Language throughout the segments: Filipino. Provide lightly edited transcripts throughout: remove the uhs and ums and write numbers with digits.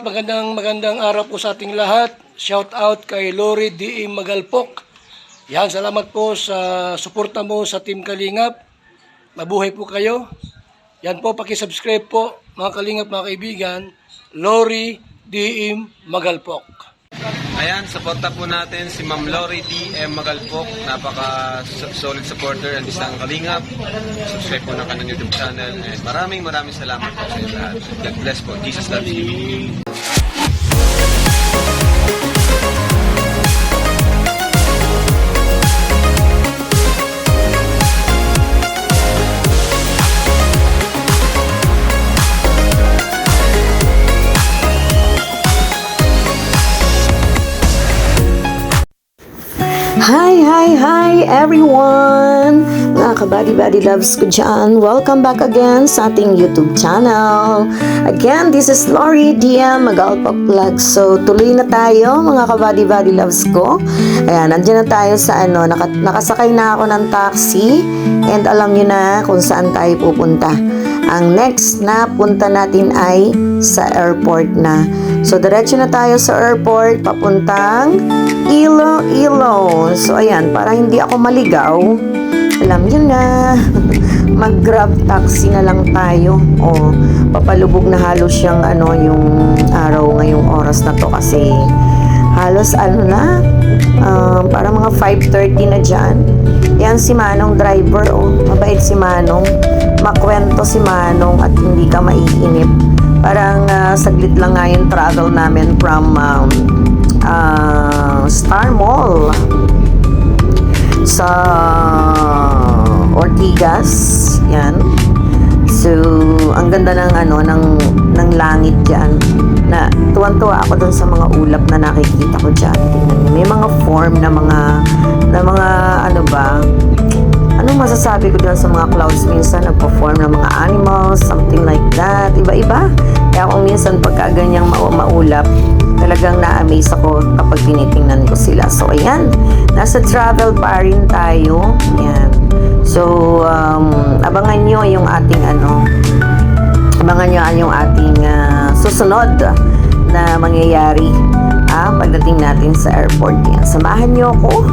Magandang araw po sa ating lahat. Shout out kay Lori D. Magalpok. Yan, salamat po sa suporta mo sa Team Kalingap. Mabuhay po kayo. Yan po, paki-subscribe po mga Kalingap, mga kaibigan. Lori D. Magalpok. Ayan, suporta po natin si Ma'am Lori D.M. Magalpok. Napaka-solid supporter ng isang Kalingap. Subscribe po ng kanyang YouTube channel. And maraming salamat po sa inyo lahat. God bless po. Jesus loves you. Hi everyone! Mga kabady-bady loves ko dyan. Welcome back again sa ating YouTube channel. Again, this is Lori D.M. Magalpok Vlog. So, tuloy na tayo mga kabady-bady loves ko. Ayan, nandiyan na tayo sa nakasakay na ako ng taxi. And alam nyo na kung saan tayo pupunta. Ang next na punta natin ay sa airport na. So, diretso na tayo sa airport, papuntang Iloilo. So, ayan, para hindi ako maligaw, alam nyo na, mag-grab taxi na lang tayo. O, papalubog na halos yung, yung araw ngayong oras na to kasi halos para mga 5:30 na dyan. Yan si Manong driver, mabait si Manong. Makwento si Manong at hindi ka maiinip. Parang saglit lang nga yung travel namin from Star Mall sa Ortigas. Yan. So, ang ganda ng langit diyan. Na tuwan-tuwa ako dun sa mga ulap na nakikita ko diyan. May mga form na mga anong masasabi ko dyan sa mga clouds? Minsan nagpo-form ng mga animals, something like that. Iba-iba. Kaya kung minsan pagka ganyang maulap, talagang na-amaze ako kapag tinitingnan ko sila. So, ayan. Nasa travel pa rin tayo. Ayan. So, abangan nyo yung ating susunod na mangyayari pagdating natin sa airport. Yan. Samahan nyo ako.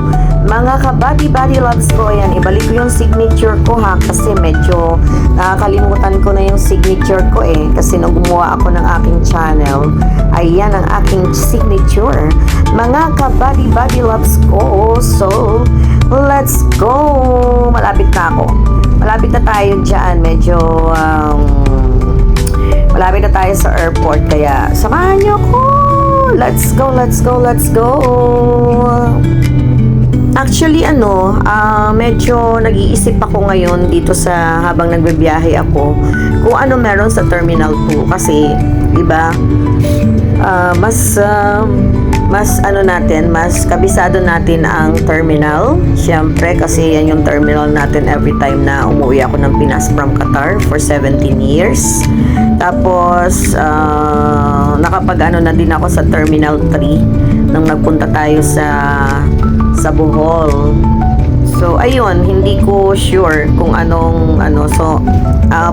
Mga kabady-bady loves ko, ayan, ibalik ko yung signature ko kasi medyo nakakalimutan ko na yung signature ko kasi nung gumawa ako ng aking channel, ayan ang aking signature. Mga kabady-body loves ko, so let's go! Malapit na ako. Malapit na tayo dyan, medyo malapit na tayo sa airport, kaya samahan nyo ako! Let's go, let's go, let's go! Actually, medyo nag-iisip ako ngayon dito habang nagbibiyahe ako kung ano meron sa Terminal 2 kasi, di ba, mas kabisado natin ang terminal. Siyempre, kasi yan yung terminal natin every time na umuwi ako ng Pinas from Qatar for 17 years. Tapos, nakapag na din ako sa Terminal 3 nung nagpunta tayo sa Bohol. So, ayun, hindi ko sure kung so,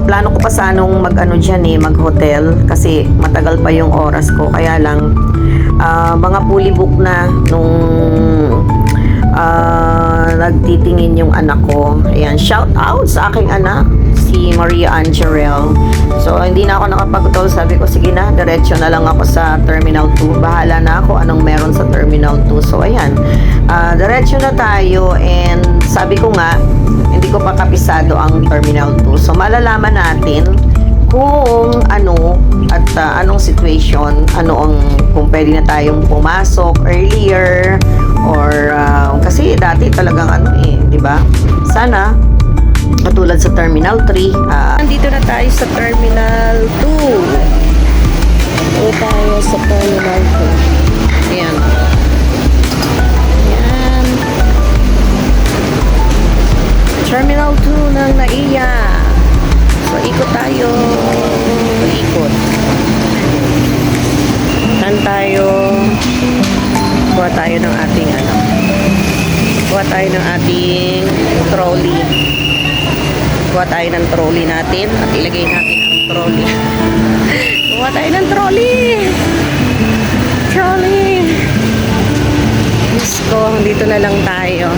plano ko pa sanong mag-hotel kasi matagal pa yung oras ko. Kaya lang, mga fully book na nung nagtitingin yung anak ko. Ayan, shout out sa aking anak, si Maria Angerel. So, hindi na ako nakapagtol. Sabi ko, sige na, diretso na lang ako sa Terminal 2. Bahala na ako anong meron sa Terminal 2. So, ayan, diretso na tayo. And sabi ko nga, hindi ko pa kapisado ang Terminal 2. So, malalaman natin kung anong situation, kung pwede na tayong pumasok earlier or kasi dati talagang di ba? Sana katulad sa Terminal 3. Nandito na tayo sa Terminal 2. Dito tayo sa Terminal 2. Ayan. Ayan. Terminal 2 ng NAIA. So, ikot tayo. Ikot. Saan tayo? Kuha tayo ng ating Kuha tayo ng ating trolley. Kuha tayo ng trolley natin at ilagay natin ang trolley. Kuha tayo ng trolley. trolley. Diyos ko, dito na lang tayo.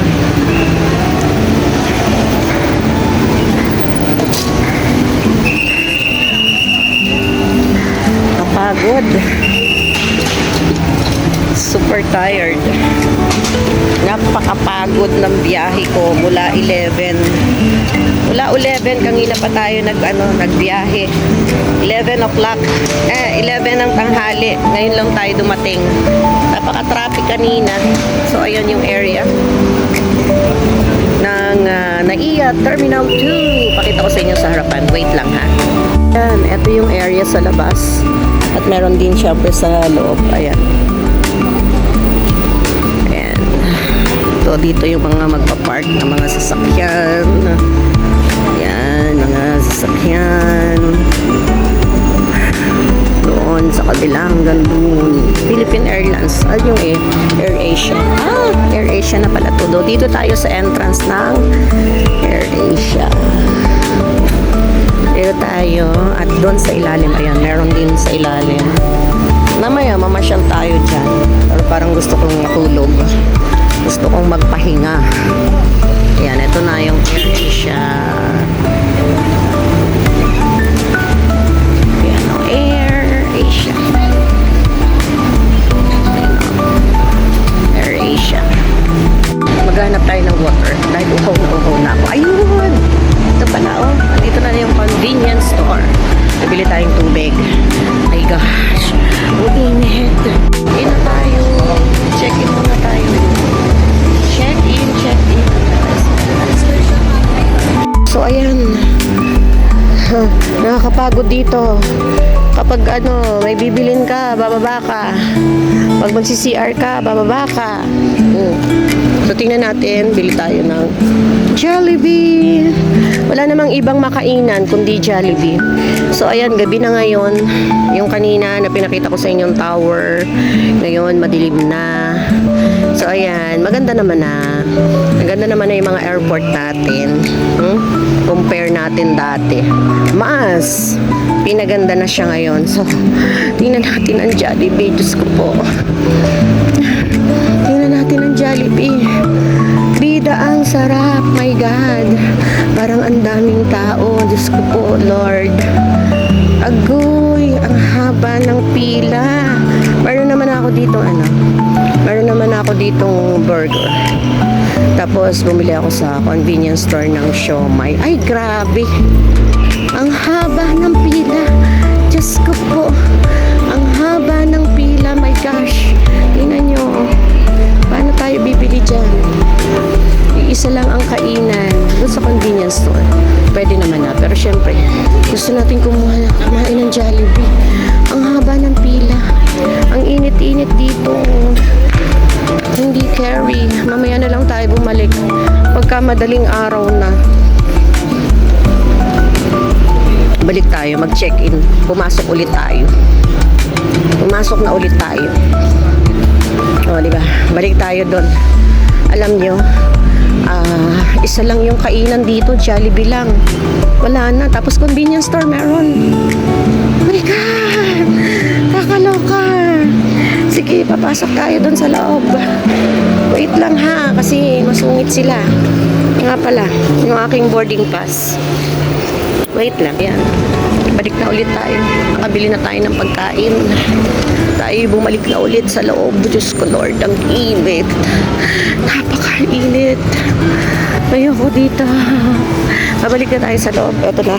Kapagod. Super tired. Napakapagod ng biyahe ko mula 11. Mula 11 kanina pa tayo nagbiyahe. 11 o'clock. 11 ng tanghali. Ngayon lang tayo dumating. Napaka-traffic kanina. So ayan yung area ng NAIA Terminal 2. Pakita ko sa inyo sa harapan. Wait lang ha. Ayan, ito yung area sa labas. At meron din syempre sa loob. Ayan. Ayan. So, dito yung mga magpa-park ng mga sasakyan. Ayan, mga sasakyan. Doon sa kabila hanggang doon. Philippine Airlines. Yung Air Asia. Air Asia na pala to. Dito tayo sa entrance ng Air Asia. Dito tayo. At doon sa ilalim. Ayan, meron din sa ilalim. Namaya, mamasyal tayo dyan. Pero parang gusto kong matulog. Gusto kong magpahinga. Ayan, ito na yung Air Asia. Ayan, Air Asia. Air Asia. Maghanap tayo ng water. Dahil uhaw na ako. Ayun! Ito pala, oh. Dito na yung convenience store. Bibili tayong tubig. My gosh. Init. In na tayo. Check-in muna tayo. Check-in. So, ayan. Nakakapagod dito. Kapag may bibilin ka, bababa ka. Pag magsi-CR ka, bababa ka. So, tingnan natin. Bili tayo ng Jollibee. Wala namang ibang makainan kundi Jollibee. So, ayan, gabi na ngayon. Yung kanina na pinakita ko sa inyong tower. Ngayon, madilim na. So, ayan, maganda naman na. Maganda naman na yung mga airport natin. Compare natin dati. Mas, pinaganda na siya ngayon. So, tingnan natin ang Jollibee. Diyos ko po. Tingnan natin ang Jollibee. Bida, ang sarap. My God. Parang ang daming tao. Diyos ko po, Lord. Agoy, ang haba ng pila. Meron naman ako dito, meron naman ako ditong burger. Tapos, bumili ako sa convenience store ng siomai. Ay, grabe. Ang haba ng pila. Diyos ko po. Ang haba ng pila. My gosh. Tingnan nyo. Paano tayo bibili dyan? Isa lang ang kainan doon sa convenience store. Pwede naman na. Pero syempre, gusto natin kumain ng Jollibee. Ang haba ng pila. Ang init-init dito. Hindi carry. Mamaya na lang tayo bumalik. Pagka madaling araw na. Balik tayo, mag-check-in. Pumasok ulit tayo. Pumasok na ulit tayo. O, diba? Balik tayo doon. Alam nyo, isa lang yung kainan dito, Jollibee lang. Wala na. Tapos convenience store meron. Oh my God! Kakaloka! Sige, papasok tayo doon sa loob. Wait lang ha, kasi masungit sila. Nga pala, yung aking boarding pass. Wait lang, yan. Balik na ulit tayo. Nakabili na tayo ng pagkain. Tayo bumalik na ulit sa loob. Diyos ko Lord, ang init. Napaka-init. Ayoko dito. Babalik na tayo sa loob. Ito na.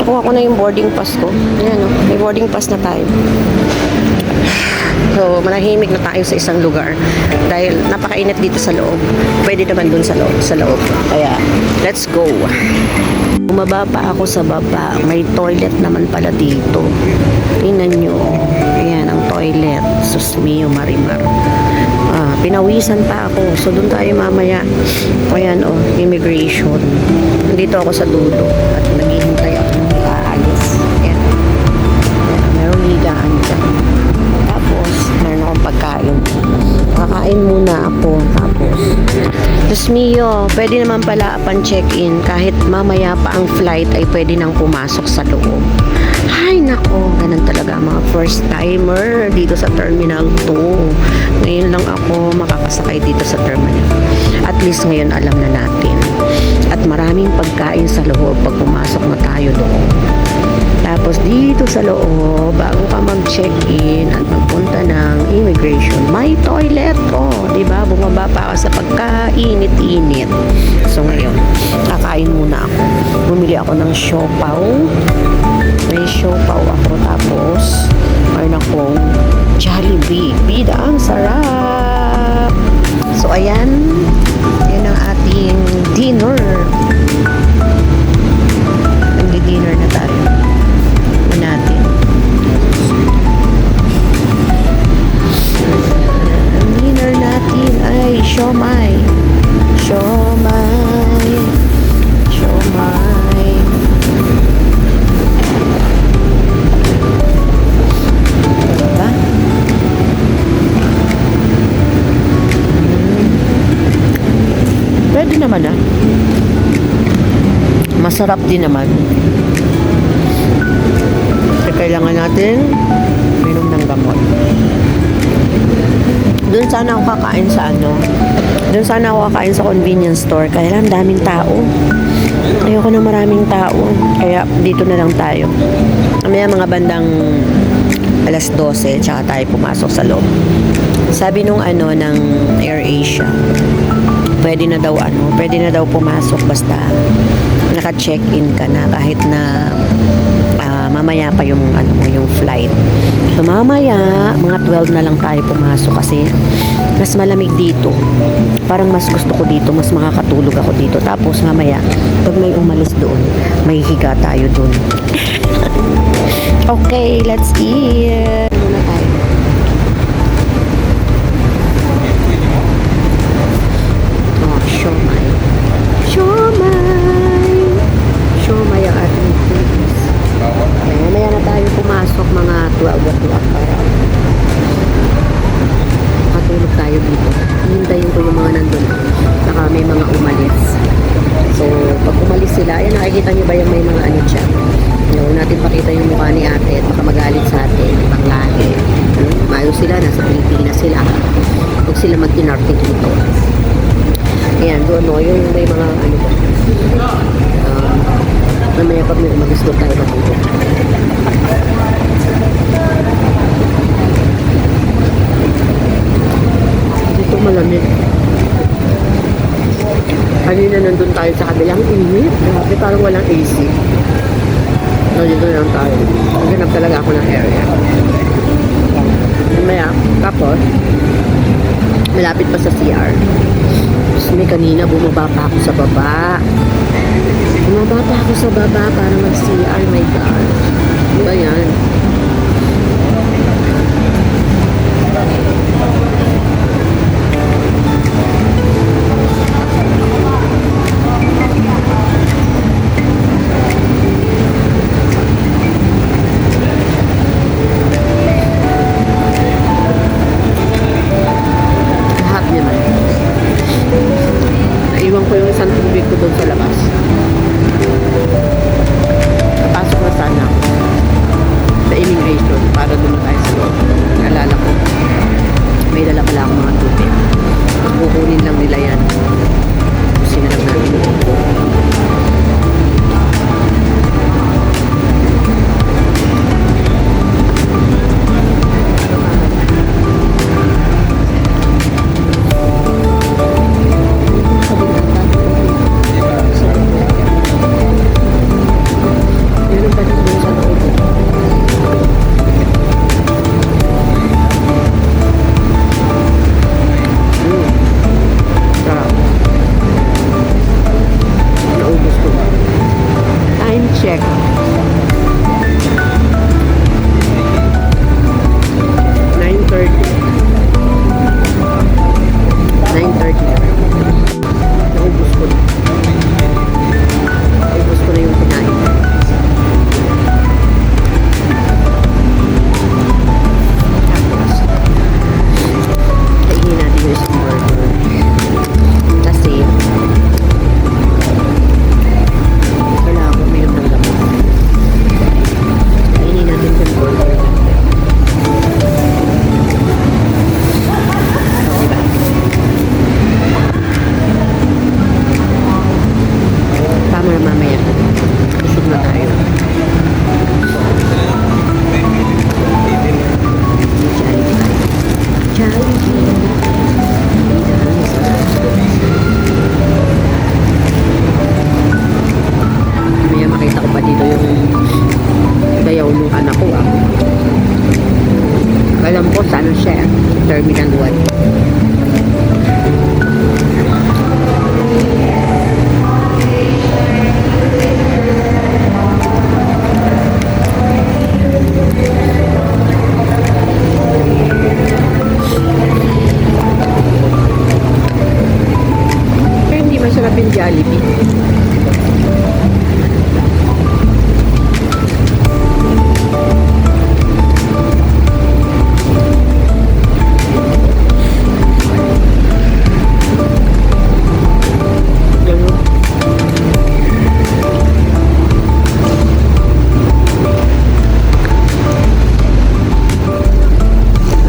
Nakuha ko na yung boarding pass ko. Ayan o. May boarding pass na tayo. So, manahimik na tayo sa isang lugar. Dahil napakainit dito sa loob. Pwede naman dun sa loob. Kaya, let's go. Bumaba pa ako sa baba. May toilet naman pala dito. Tingnan nyo. Ayan, ang toilet. Sus mio, marimar. Pinawisan pa ako. So, doon tayo mamaya. Ayan, immigration. Nandito ako sa dulo. At naghihintay ako ng aalis. Ayan. Meron higaan dyan. Tapos, meron akong pagkain. Kakain muna ako. Tapos, Diyos mio, pwede naman pala upon check-in. Kahit mamaya pa ang flight ay pwede nang pumasok sa loob. Ay, nako, ganun talaga ang mga first timer dito sa Terminal 2. Ngayon lang ako makakasakay dito sa terminal. At least ngayon alam na natin. At maraming pagkain sa loob pag pumasok na tayo doon. Tapos dito sa loob, bago ka mag-check-in at magpunta ng immigration, may toilet. Diba? Bumaba pa ako sa pagkainit-init. So ngayon, kakain muna ako. Bumili ako ng siopaw. May siopaw ako. Tapos, mayroon akong Jollibee. Bida, ang sarap! So ayan, yan ang ating dinner. Nag-dinner na tayo. Natin. Ang dinner natin ay siomai. Siomai. Siomai. Diba? Pwede naman masarap din naman. Kailangan natin minom ng gamot. Doon sana ako kakain sa Doon sana ako kakain sa convenience store. Kaya lang daming tao. Ayoko na maraming tao. Kaya dito na lang tayo. May mga bandang alas 12 tsaka tayo pumasok sa loob. Sabi nung ng AirAsia, pwede na daw pumasok basta naka-check-in ka na kahit na mamaya pa yung flight. So mamaya mga 12 na lang tayo pumasok kasi mas malamig dito. Parang mas gusto ko dito, mas makakatulog ako dito. Tapos mamaya pag may umalis doon, may higa tayo doon. Okay, let's eat. Muna tayo. Siomai. Siomai ang ating foods. Mamaya na tayo pumasok mga 12 o'clock para makatulog tayo dito. Hintayin ko yung mga nandun. Saka may mga umalis. So, pag umalis sila, ayan, nakikita nyo ba yung may mga dyan? Huwag natin pakita yung mukha ni ate at baka magalit sa atin, ibang lahi. Maayos sila, nasa Pilipinas sila. Huwag sila mag-inarte dito. Ayan, doon yung may mga mamaya pag may umalis doon tayo matulog. Dito malamig. Kanina nandun tayo sa kabilang init. Grabe, parang walang AC. So, dito lang tayo. Ganap talaga ako ng area. Mamaya, tapos, malapit pa sa CR. Tapos may kanina bumaba pa ako sa baba. Bumaba pa ako sa baba para mag-CR. My God. Ano ba yan? Lahat naman. Naiwan ko yung isang tubig ko doon sa labas. Napasok na sana. Alam ko, sa ano siya, Terminal 1. Pero hindi masarap yung Jollibee.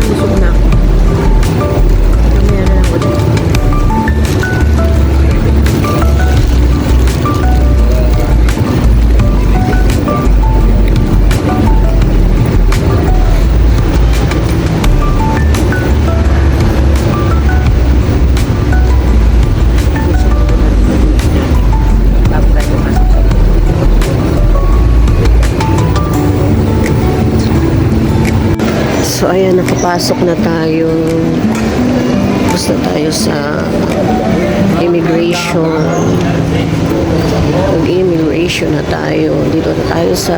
Busog na ako. Mamaya na lang ulit. Bago tayo masok sa So ayan, nakapasok na tayo. Tapos na tayo sa immigration. Mag-immigration na tayo. Dito na tayo sa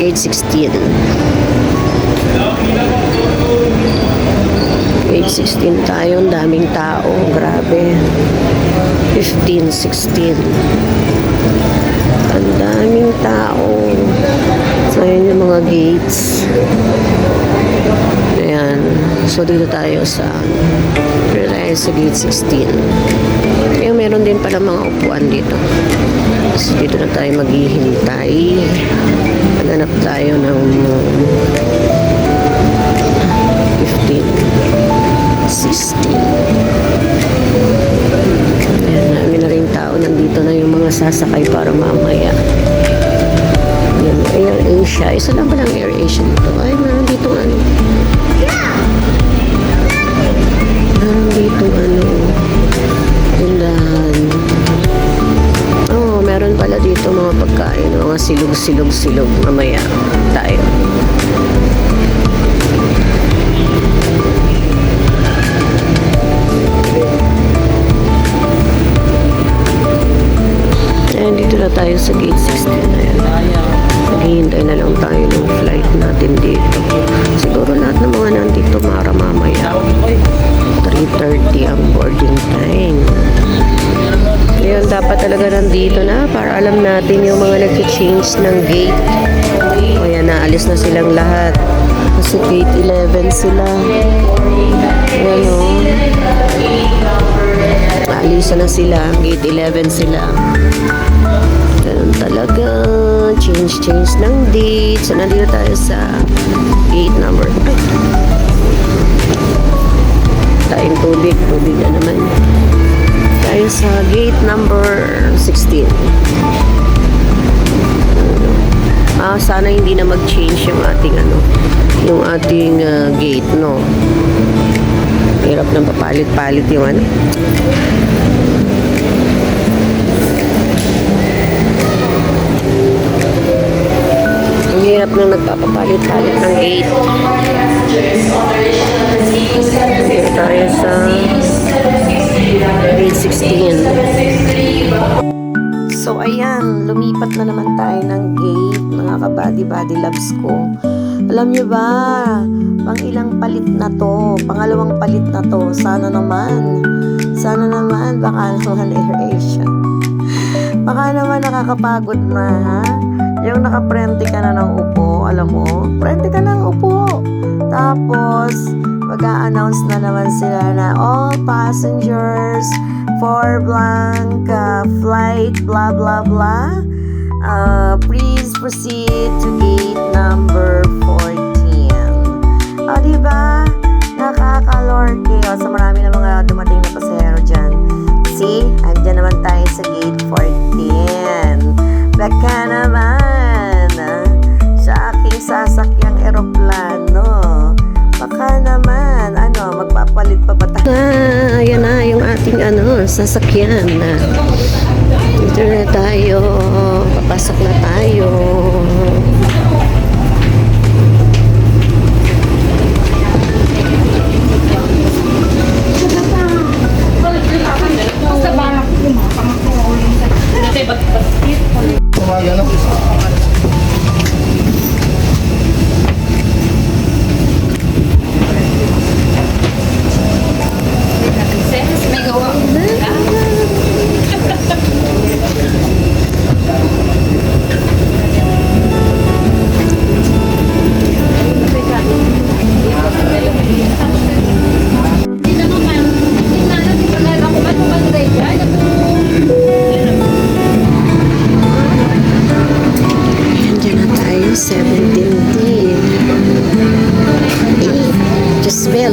gate 16. Gate 16 tayo. Ang daming tao. Grabe. 15, 16. Ang daming tao. So, ayan yung mga gates. Ayan. So, dito tayo sa gate 16. Kaya meron din pala mga upuan dito. So, dito na tayo maghihintay. Maghanap tayo ng 15, 16. Ayan, namin na rin tao. Nandito na yung mga sasakay para mamaya. Ayan, Air Asia. Isa lang ba ng Air Asia dito? Ay, meron dito ano. Meron dito ano. Tindahan. Oh, meron pala dito mga pagkain. Mga silog. Mamaya tayo. Ayan, dito na tayo sa gate 16 na yan. Naghihintay na lang tayo ng flight natin dito. Siguro lahat ng mga nandito mamaya. 3:30 ang boarding time. Ngayon, dapat talaga nandito na para alam natin yung mga nag-change ng gate. O yan, naalis na silang lahat. Kasi gate 11 sila. Ayan o. Naalisa na sila. Gate 11 sila. Ganun talaga. Change ng date. So, nandito tayo sa gate number 5. Tayong tubig na naman. Tayo sa gate number 16. Sana hindi na mag-change yung ating gate, no. Hirap nang papalit-palit yung ano. Ang hirap nang nagpapapalit-palit ng gate. Dito tayo sa gate 16. So, ayan, lumipat na naman tayo ng gate, mga kabady-body loves ko. Alam nyo ba, pang ilang palit na to, pangalawang palit na to, sana naman, baka naman Air Asia. Baka naman nakakapagod na, ha? Yung nakaprente ka na ng upo, alam mo, prente ka ng upo. Tapos, mag-a-announce na naman sila na all passengers for blank flight blah blah blah, please proceed to gate number 14. Diba? Nakakalorke. So marami na mga dumating na pasahero dyan. See? Andyan naman tayo sa gate 14. Baka naman sa aking sasakyang eroplano. Baka naman magpapalit pa ba tayo? Ayan na yung ating sasakyan na. Dito na tayo. Papasok na tayo.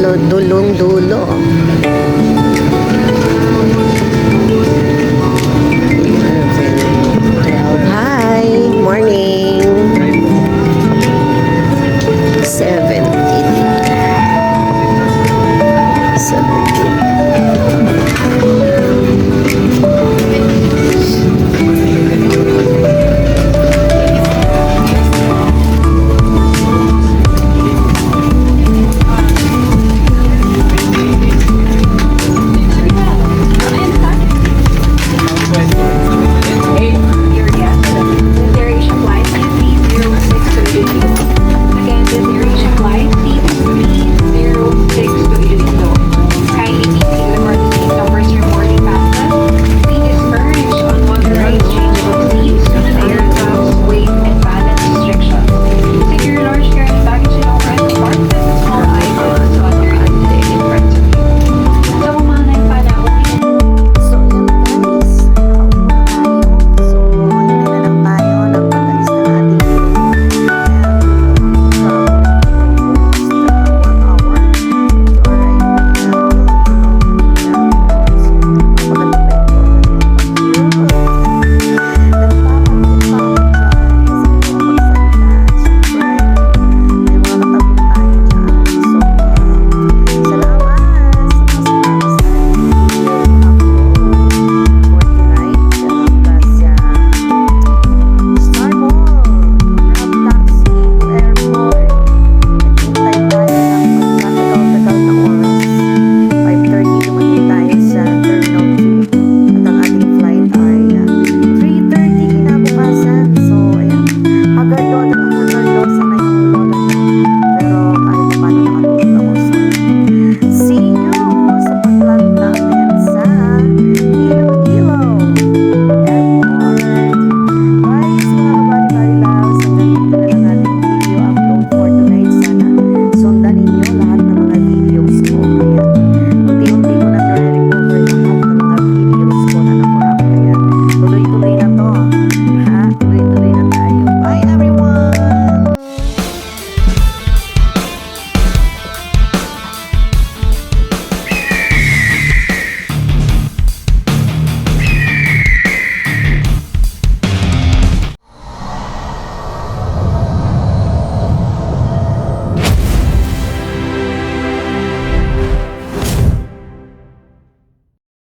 dulong dulo.